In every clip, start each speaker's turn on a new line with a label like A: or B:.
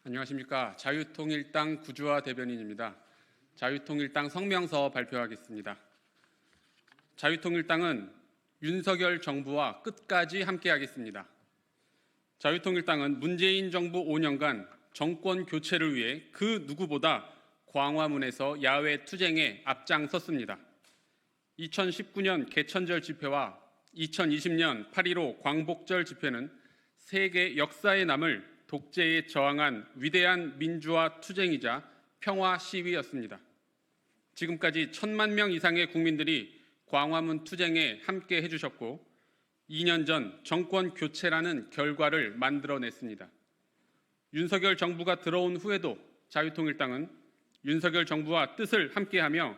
A: 안녕하십니까. 자유통일당 구주화 대변인입니다. 자유통일당 성명서 발표하겠습니다. 자유통일당은 윤석열 정부와 끝까지 함께하겠습니다. 자유통일당은 문재인 정부 5년간 정권 교체를 위해 그 누구보다 광화문에서 야외 투쟁에 앞장섰습니다. 2019년 개천절 집회와 2020년 8.15 광복절 집회는 세계 역사에 남을 독재에 저항한 위대한 민주화 투쟁이자 평화 시위였습니다. 지금까지 1,000만 명 이상의 국민들이 광화문 투쟁에 함께 해주셨고 2년 전 정권 교체라는 결과를 만들어냈습니다. 윤석열 정부가 들어온 후에도 자유통일당은 윤석열 정부와 뜻을 함께하며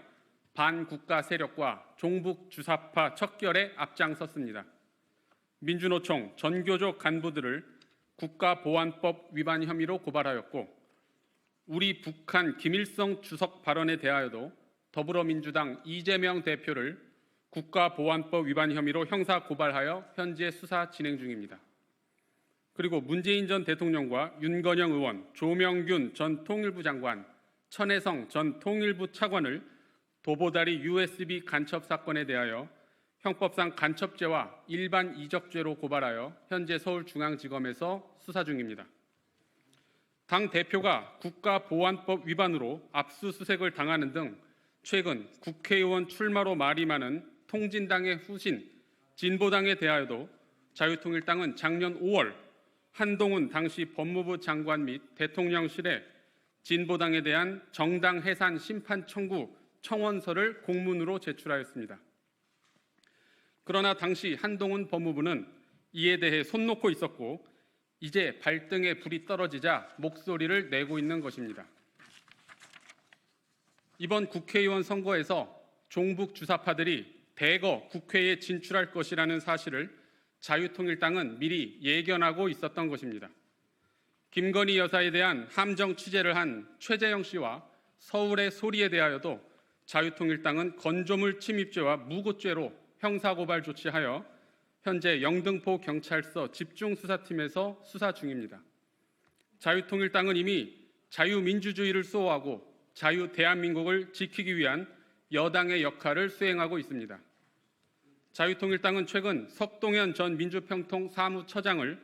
A: 반국가 세력과 종북 주사파 척결에 앞장섰습니다. 민주노총 전교조 간부들을 국가보안법 위반 혐의로 고발하였고 우리 북한 김일성 주석 발언에 대하여도 더불어민주당 이재명 대표를 국가보안법 위반 혐의로 형사 고발하여 현재 수사 진행 중입니다. 그리고 문재인 전 대통령과 윤건영 의원, 조명균 전 통일부 장관, 천혜성 전 통일부 차관을 도보다리 USB 간첩 사건에 대하여 형법상 간첩죄와 일반 이적죄로 고발하여 현재 서울중앙지검에서 수사 중입니다. 당 대표가 국가보안법 위반으로 압수수색을 당하는 등 최근 국회의원 출마로 말이 많은 통진당의 후신 진보당에 대하여도 자유통일당은 작년 5월 한동훈 당시 법무부 장관 및 대통령실에 진보당에 대한 정당 해산 심판 청구 청원서를 공문으로 제출하였습니다. 그러나 당시 한동훈 법무부는 이에 대해 손 놓고 있었고 이제 발등에 불이 떨어지자 목소리를 내고 있는 것입니다. 이번 국회의원 선거에서 종북 주사파들이 대거 국회에 진출할 것이라는 사실을 자유통일당은 미리 예견하고 있었던 것입니다. 김건희 여사에 대한 함정 취재를 한 최재형 씨와 서울의 소리에 대하여도 자유통일당은 건조물 침입죄와 무고죄로 형사고발 조치하여 현재 영등포 경찰서 집중수사팀에서 수사 중입니다. 자유통일당은 이미 자유민주주의를 수호하고 자유대한민국을 지키기 위한 여당의 역할을 수행하고 있습니다. 자유통일당은 최근 석동현 전 민주평통 사무처장을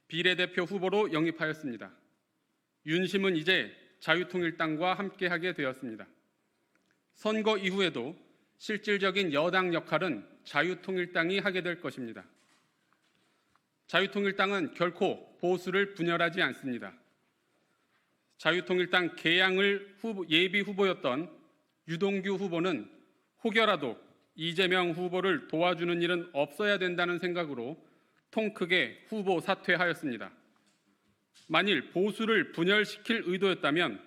A: 비례대표 후보로 영입하였습니다. 윤심은 이제 자유통일당과 함께하게 되었습니다. 선거 이후에도 실질적인 여당 역할은 자유통일당이 하게 될 것입니다. 자유통일당은 결코 보수를 분열하지 않습니다. 자유통일당 개항을 예비 후보였던 유동규 후보는 혹여라도 이재명 후보를 도와주는 일은 없어야 된다는 생각으로 통 크게 후보 사퇴하였습니다. 만일 보수를 분열시킬 의도였다면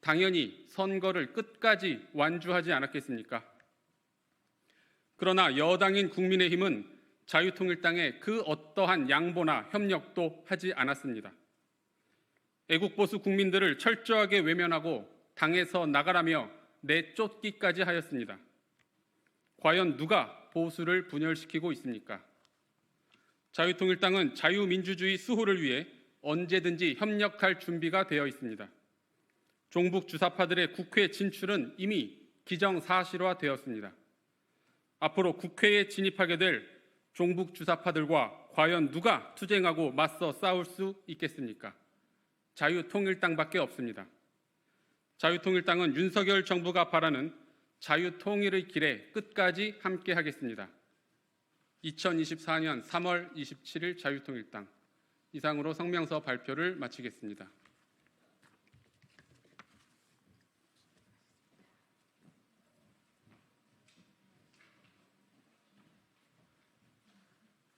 A: 당연히 선거를 끝까지 완주하지 않았겠습니까? 그러나 여당인 국민의힘은 자유통일당에 그 어떠한 양보나 협력도 하지 않았습니다. 애국보수 국민들을 철저하게 외면하고 당에서 나가라며 내쫓기까지 하였습니다. 과연 누가 보수를 분열시키고 있습니까? 자유통일당은 자유민주주의 수호를 위해 언제든지 협력할 준비가 되어 있습니다. 종북 주사파들의 국회 진출은 이미 기정사실화되었습니다. 앞으로 국회에 진입하게 될 종북 주사파들과 과연 누가 투쟁하고 맞서 싸울 수 있겠습니까? 자유통일당밖에 없습니다. 자유통일당은 윤석열 정부가 바라는 자유통일의 길에 끝까지 함께하겠습니다. 2024년 3월 27일 자유통일당 이상으로 성명서 발표를 마치겠습니다.